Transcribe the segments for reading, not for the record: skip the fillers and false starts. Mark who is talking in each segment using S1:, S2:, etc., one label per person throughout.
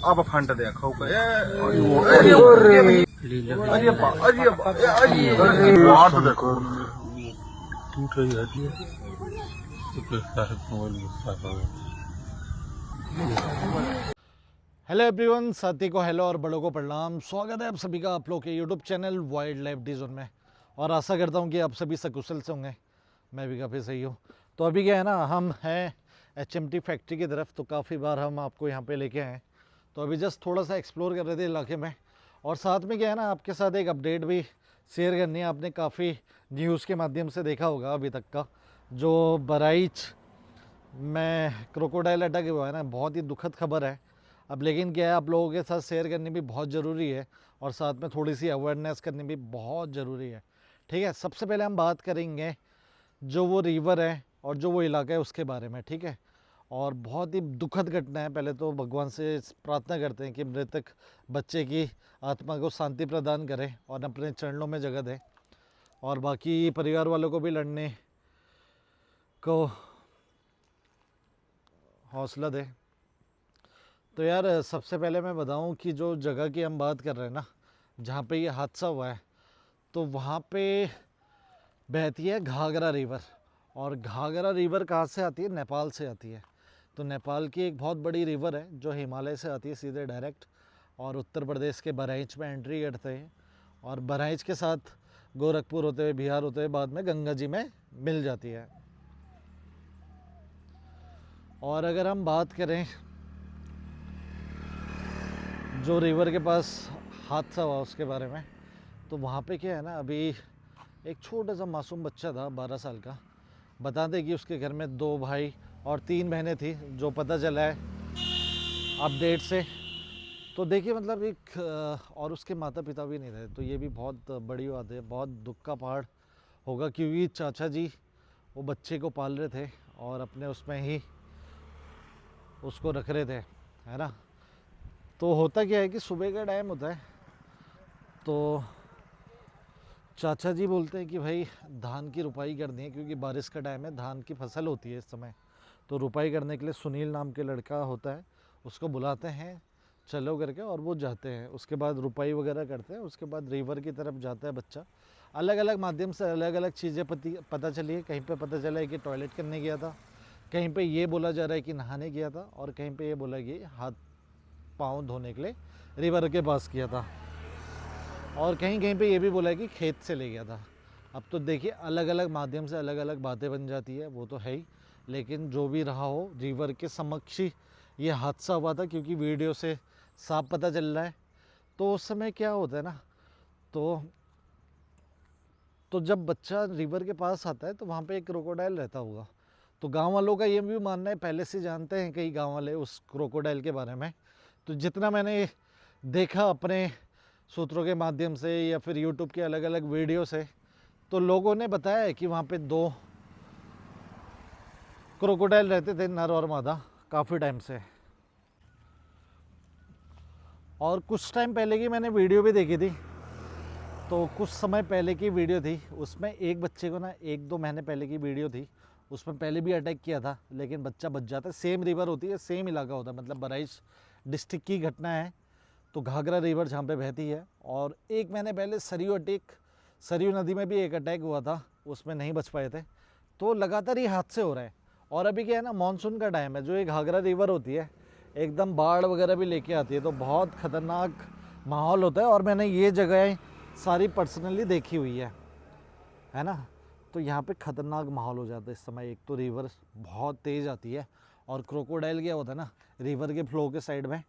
S1: अब फंड देखो देखो
S2: टूट रही हड्डी तो कैसा है मोबाइल गुस्सा करो।
S3: हेलो एवरीवन, साथी को हेलो और बड़ों को प्रणाम। स्वागत है आप सभी का आप लोग के YouTube channel wild life D zone में। और आशा करता हूँ कि आप सभी सकुशल से होंगे। मैं भी काफ़ी सही हूँ। तो अभी क्या है ना, हम हैं HMT फैक्ट्री की तरफ। तो काफ़ी बार हम आपको यहाँ पे लेके आए। तो अभी जस्ट थोड़ा सा एक्सप्लोर कर रहे थे इलाके में। और साथ में क्या है ना, आपके साथ एक अपडेट भी शेयर करनी है। आपने काफ़ी न्यूज़ के माध्यम से देखा होगा अभी तक का, जो बहराइच में क्रोकोडाइल अटैक हुआ है ना, बहुत ही दुखद खबर है। अब लेकिन क्या है, आप लोगों के साथ शेयर करनी भी बहुत ज़रूरी है और साथ में थोड़ी सी अवेयरनेस करनी भी बहुत ज़रूरी है। ठीक है, सबसे पहले हम बात करेंगे जो वो रिवर है और जो वो इलाका है उसके बारे में। ठीक है, और बहुत ही दुखद घटना है। पहले तो भगवान से प्रार्थना करते हैं कि मृतक बच्चे की आत्मा को शांति प्रदान करे और अपने चरणों में जगह दे, और बाकी परिवार वालों को भी लड़ने को हौसला दे। तो यार, सबसे पहले मैं बताऊं कि जो जगह की हम बात कर रहे हैं ना, जहाँ पे ये हादसा हुआ है, तो वहाँ पे बहती है घाघरा रिवर। और घाघरा रिवर कहाँ से आती है? नेपाल से आती है। तो नेपाल की एक बहुत बड़ी रिवर है जो हिमालय से आती है सीधे डायरेक्ट, और उत्तर प्रदेश के बहराइच में एंट्री करते हैं। और बहराइच के साथ गोरखपुर होते हुए, बिहार होते हुए, बाद में गंगा जी में मिल जाती है। और अगर हम बात करें जो रिवर के पास हादसा हुआ उसके बारे में, तो वहाँ पे क्या है ना, अभी एक छोटा सा मासूम बच्चा था 12 साल का। बताते कि उसके घर में 2 भाई और 3 बहनें थी, जो पता चला है अपडेट से। तो देखिए मतलब और उसके माता पिता भी नहीं थे। तो ये भी बहुत बड़ी बात है, बहुत दुख का पहाड़ होगा, क्योंकि चाचा जी वो बच्चे को पाल रहे थे और अपने उसमें ही उसको रख रहे थे, है ना। तो होता क्या है कि सुबह का टाइम होता है, तो चाचा जी बोलते हैं कि भाई धान की रुपाई करनी है, क्योंकि बारिश का टाइम है, धान की फसल होती है इस समय। तो रुपाई करने के लिए सुनील नाम के लड़का होता है, उसको बुलाते हैं चलो करके, और वो जाते हैं। उसके बाद रुपाई वगैरह करते हैं। उसके बाद रिवर की तरफ जाता है बच्चा। अलग अलग माध्यम से अलग अलग चीज़ें पता चली है। कहीं पे पता चला है कि टॉयलेट करने गया था, कहीं पे ये बोला जा रहा है कि नहाने गया था, और कहीं पे ये बोला कि हाथ पाँव धोने के लिए रिवर के पास किया था, और कहीं कहीं पे ये भी बोला है कि खेत से ले गया था। अब तो देखिए अलग अलग माध्यम से अलग अलग बातें बन जाती है, वो तो है ही। लेकिन जो भी रहा हो, रिवर के समक्ष ही ये हादसा हुआ था, क्योंकि वीडियो से साफ पता चल रहा है। तो उस समय क्या होता है ना, तो जब बच्चा रिवर के पास आता है तो वहाँ पे एक क्रोकोडाइल रहता होगा। तो गांव वालों का ये भी मानना है, पहले से जानते हैं कई गांव वाले उस क्रोकोडाइल के बारे में। तो जितना मैंने देखा अपने सूत्रों के माध्यम से या फिर यूट्यूब के अलग अलग वीडियो से, तो लोगों ने बताया है कि वहाँ पे 2 क्रोकोडाइल रहते थे, नर और मादा, काफ़ी टाइम से। और कुछ टाइम पहले की मैंने वीडियो भी देखी थी। तो कुछ समय पहले की वीडियो थी, उसमें एक बच्चे को ना 1-2 महीने पहले की वीडियो थी, उसमें पहले भी अटैक किया था, लेकिन बच्चा बच जाता है। सेम रिवर होती है, सेम इलाका होता है, मतलब बहराइच डिस्ट्रिक्ट की घटना है। तो घाघरा रिवर जहाँ पे बहती है। और 1 महीने पहले सरयू नदी में भी एक अटैक हुआ था, उसमें नहीं बच पाए थे। तो लगातार ये हादसे हो रहे हैं। और अभी क्या है ना, मानसून का टाइम है, जो ये घाघरा रिवर होती है एकदम बाढ़ वगैरह भी लेके आती है, तो बहुत ख़तरनाक माहौल होता है। और मैंने ये जगह सारी पर्सनली देखी हुई है ना। तो यहाँ पे ख़तरनाक माहौल हो जाता है इस समय। एक तो रिवर बहुत तेज़ आती है, और क्रोकोडाइल क्या होता है ना, रिवर के फ्लो के साइड में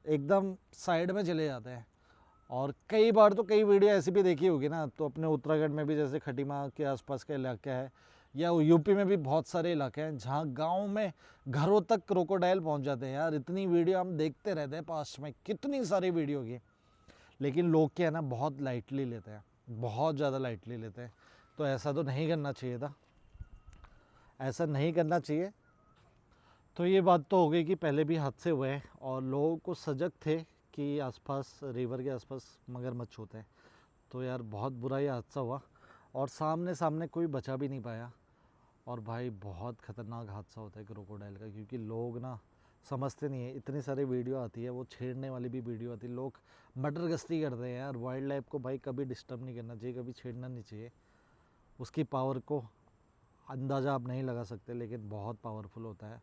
S3: एकदम साइड में चले जाते हैं। और कई बार तो कई वीडियो ऐसी भी देखी होगी ना, तो अपने उत्तराखंड में भी जैसे खटीमा के आसपास का इलाका है, या यूपी में भी बहुत सारे इलाके हैं जहाँ गांव में घरों तक क्रोकोडाइल पहुँच जाते हैं। यार इतनी वीडियो हम देखते रहते हैं, पास्ट में कितनी सारी वीडियो की। लेकिन लोग क्या है ना, बहुत लाइटली लेते हैं, बहुत ज़्यादा लाइटली लेते हैं। तो ऐसा तो नहीं करना चाहिए था, ऐसा नहीं करना चाहिए। तो ये बात तो हो गई कि पहले भी हादसे हुए हैं और लोगों को सजग थे कि आसपास रिवर के आसपास मगरमच्छ होते हैं। तो यार बहुत बुरा ये हादसा हुआ, और सामने सामने कोई बचा भी नहीं पाया। और भाई बहुत ख़तरनाक हादसा होता है क्रोकोडाइल का, क्योंकि लोग ना समझते नहीं है। इतनी सारी वीडियो आती है, वो छेड़ने वाली भी वीडियो आती है, लोग मर्डर गश्ती करते हैं यार। वाइल्ड लाइफ को भाई कभी डिस्टर्ब नहीं करना चाहिए, कभी छेड़ना नहीं चाहिए। उसकी पावर को अंदाज़ा आप नहीं लगा सकते, लेकिन बहुत पावरफुल होता है।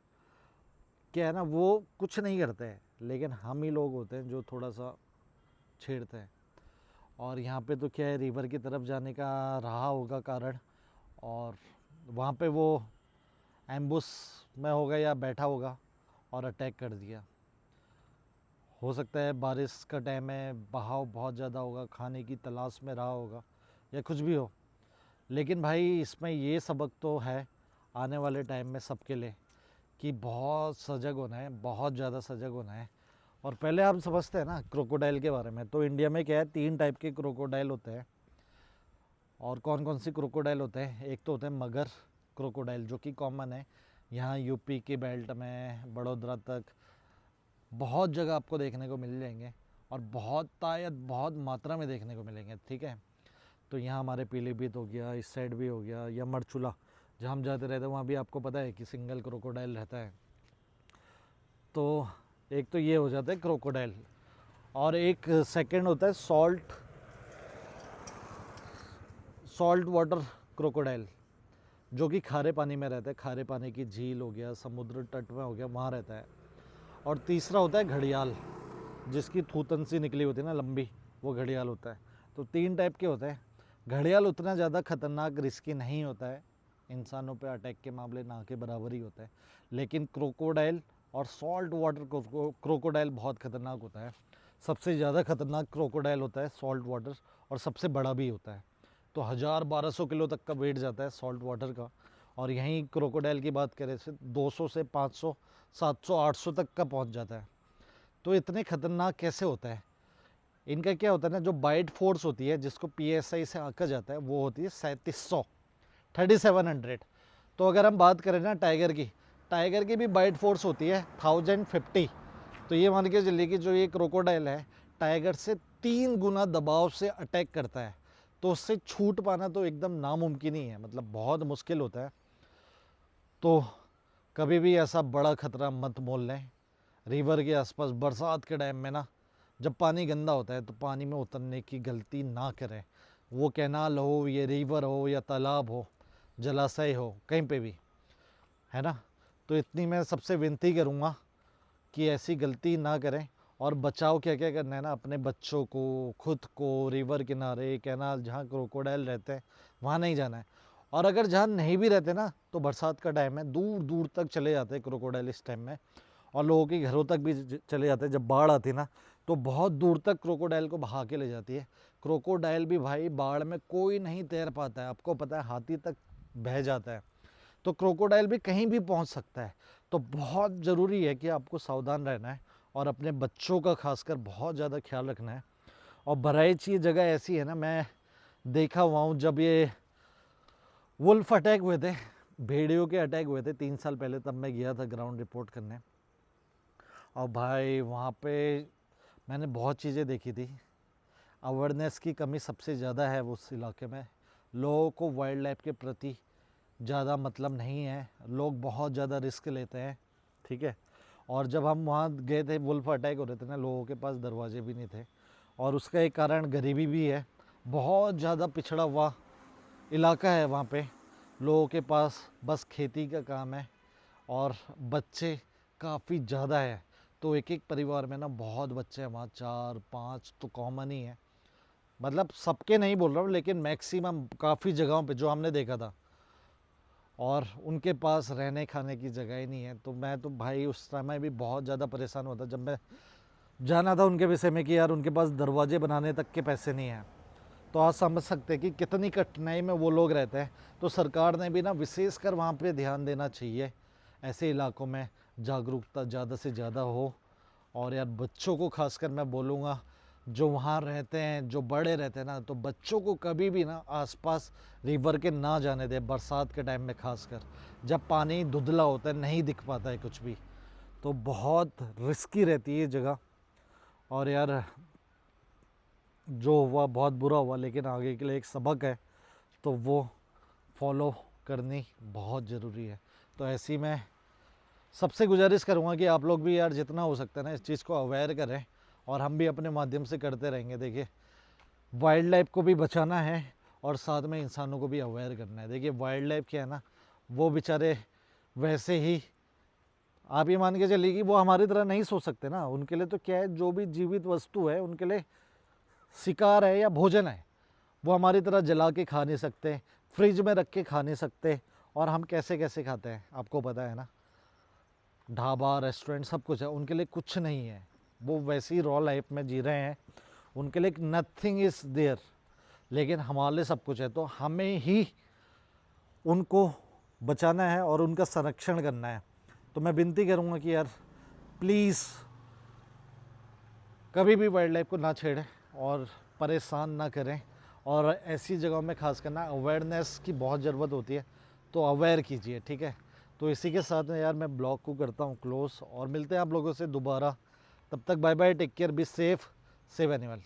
S3: क्या है ना, वो कुछ नहीं करते हैं, लेकिन हम ही लोग होते हैं जो थोड़ा सा छेड़ते हैं। और यहाँ पे तो क्या है, रिवर की तरफ जाने का रहा होगा कारण, और वहाँ पे वो एम्बुस में होगा या बैठा होगा और अटैक कर दिया। हो सकता है बारिश का टाइम है, बहाव बहुत ज़्यादा होगा, खाने की तलाश में रहा होगा या कुछ भी हो। लेकिन भाई इसमें ये सबक तो है आने वाले टाइम में सबके लिए कि बहुत सजग होना है, बहुत ज़्यादा सजग होना है। और पहले आप समझते हैं ना क्रोकोडाइल के बारे में, तो इंडिया में क्या है, 3 टाइप के क्रोकोडाइल होते हैं। और कौन कौन सी क्रोकोडाइल होते हैं, एक तो होते हैं मगर क्रोकोडाइल जो कि कॉमन है यहाँ यूपी के बेल्ट में, बड़ोदरा तक बहुत जगह आपको देखने को मिल जाएंगे, और बहुत मात्रा में देखने को मिलेंगे, ठीक है। तो यहाँ हमारे पीलीभीत हो गया, इस साइड भी हो गया, या मरचूला जहाँ हम जाते रहते हैं वहाँ भी आपको पता है कि सिंगल क्रोकोडाइल रहता है। तो एक तो ये हो जाता है क्रोकोडाइल, और एक सेकंड होता है सॉल्ट वाटर क्रोकोडाइल जो कि खारे पानी में रहता है, खारे पानी की झील हो गया, समुद्र तट में हो गया, वहाँ रहता है। और तीसरा होता है घड़ियाल, जिसकी थूतन सी निकली होती है ना लंबी, वो घड़ियाल होता है। तो 3 टाइप के होते हैं। घड़ियाल उतना ज़्यादा खतरनाक रिस्की नहीं होता है, इंसानों पे अटैक के मामले ना के बराबर ही होता है। लेकिन क्रोकोडाइल और सॉल्ट वाटर क्रोकोडाइल बहुत ख़तरनाक होता है। सबसे ज़्यादा खतरनाक क्रोकोडाइल होता है सॉल्ट वाटर, और सबसे बड़ा भी होता है। तो 1000-1200 किलो तक का वेट जाता है सॉल्ट वाटर का। और यहीं क्रोकोडाइल की बात करें से 200 से 500, 700, 800 तक का पहुंच जाता है। तो इतने खतरनाक कैसे होता है, इनका क्या होता है ना, जो बाइट फोर्स होती है जिसको PSI से आंका जाता है, वो होती है 3700, 3700। तो अगर हम बात करें ना टाइगर की भी बाइट फोर्स होती है 1050। तो ये मान के चलिए कि जो ये क्रोकोडाइल है टाइगर से 3 गुना दबाव से अटैक करता है, तो उससे छूट पाना तो एकदम नामुमकिन ही है, मतलब बहुत मुश्किल होता है। तो कभी भी ऐसा बड़ा खतरा मत मोल लें। रिवर के आसपास बरसात के टाइम में ना, जब पानी गंदा होता है तो पानी में उतरने की गलती ना करें। वो कैनाल हो, ये रिवर हो, या तालाब हो, जलाशय हो, कहीं पे भी, है ना। तो इतनी मैं सबसे विनती करूँगा कि ऐसी गलती ना करें। और बचाव क्या क्या करना है ना, अपने बच्चों को, खुद को, रिवर किनारे, कैनाल जहाँ क्रोकोडाइल रहते हैं वहाँ नहीं जाना है। और अगर जहाँ नहीं भी रहते ना, तो बरसात का टाइम है, दूर दूर तक चले जाते हैं क्रोकोडाइल इस टाइम में, और लोगों के घरों तक भी चले जाते हैं। जब बाढ़ आती है ना, तो बहुत दूर तक क्रोकोडाइल को बहा के ले जाती है। क्रोकोडाइल भी भाई बाढ़ में कोई नहीं तैर पाता है, आपको पता है, हाथी तक बह जाता है। तो क्रोकोडाइल भी कहीं भी पहुंच सकता है। तो बहुत ज़रूरी है कि आपको सावधान रहना है, और अपने बच्चों का खासकर बहुत ज़्यादा ख्याल रखना है। और बहराइच ये जगह ऐसी है ना, मैं देखा हुआ हूँ, जब ये वुल्फ अटैक हुए थे, भेड़ियों के अटैक हुए थे 3 साल पहले, तब मैं गया था ग्राउंड रिपोर्ट करने। और भाई वहाँ पे मैंने बहुत चीज़ें देखी थी। अवेयरनेस की कमी सबसे ज़्यादा है उस इलाके में। लोगों को वाइल्ड लाइफ के प्रति ज़्यादा मतलब नहीं है, लोग बहुत ज़्यादा रिस्क लेते हैं, ठीक है। और जब हम वहाँ गए थे, वुल्फ अटैक हो रहे थे ना, लोगों के पास दरवाजे भी नहीं थे, और उसका एक कारण गरीबी भी है। बहुत ज़्यादा पिछड़ा हुआ इलाका है वहाँ पे, लोगों के पास बस खेती का काम है, और बच्चे काफ़ी ज़्यादा है। तो एक एक परिवार में ना बहुत बच्चे हैं वहाँ, 4-5 तो कॉमन ही है। मतलब सबके नहीं बोल रहा हूँ, लेकिन मैक्सिमम काफ़ी जगहों पे जो हमने देखा था, और उनके पास रहने खाने की जगह ही नहीं है। तो मैं तो भाई उस समय भी बहुत ज़्यादा परेशान हुआ था जब मैं जाना था उनके विषय में, कि यार उनके पास दरवाजे बनाने तक के पैसे नहीं हैं। तो आप समझ सकते हैं कि कितनी कठिनाई में वो लोग रहते हैं। तो सरकार ने भी ना विशेषकर वहाँ पे ध्यान देना चाहिए, ऐसे इलाकों में जागरूकता ज़्यादा से ज़्यादा हो। और यार बच्चों को खासकर मैं बोलूँगा, जो वहाँ रहते हैं, जो बड़े रहते हैं ना, तो बच्चों को कभी भी ना आसपास रिवर के ना जाने दें, बरसात के टाइम में खासकर, जब पानी धुंधला होता है, नहीं दिख पाता है कुछ भी। तो बहुत रिस्की रहती है ये जगह। और यार जो हुआ बहुत बुरा हुआ, लेकिन आगे के लिए एक सबक है, तो वो फॉलो करनी बहुत ज़रूरी है। तो ऐसी में सबसे गुजारिश करूँगा कि आप लोग भी यार जितना हो सकता है ना इस चीज़ को अवेयर करें, और हम भी अपने माध्यम से करते रहेंगे। देखिए वाइल्ड लाइफ को भी बचाना है और साथ में इंसानों को भी अवेयर करना है। देखिए वाइल्ड लाइफ क्या है ना, वो बेचारे वैसे ही, आप ये मान के चलिए कि वो हमारी तरह नहीं सोच सकते ना। उनके लिए तो क्या है, जो भी जीवित वस्तु है उनके लिए शिकार है या भोजन है। वो हमारी तरह जला के खा नहीं सकते, फ्रिज में रख के खा नहीं सकते। और हम कैसे कैसे खाते हैं आपको पता है ना, ढाबा रेस्टोरेंट सब कुछ है, उनके लिए कुछ नहीं है। वो वैसी रॉ लाइफ में जी रहे हैं, उनके लिए नथिंग इज़ देयर, लेकिन हमारे लिए सब कुछ है। तो हमें ही उनको बचाना है और उनका संरक्षण करना है। तो मैं विनती करूँगा कि यार प्लीज़ कभी भी वाइल्ड लाइफ को ना छेड़ें और परेशान ना करें। और ऐसी जगहों में खास करना अवेयरनेस की बहुत ज़रूरत होती है, तो अवेयर कीजिए, ठीक है। तो इसी के साथ में यार मैं ब्लॉग को करता हूँ क्लोज, और मिलते हैं आप लोगों से दोबारा। तब तक bye bye, take care, be safe, save animal.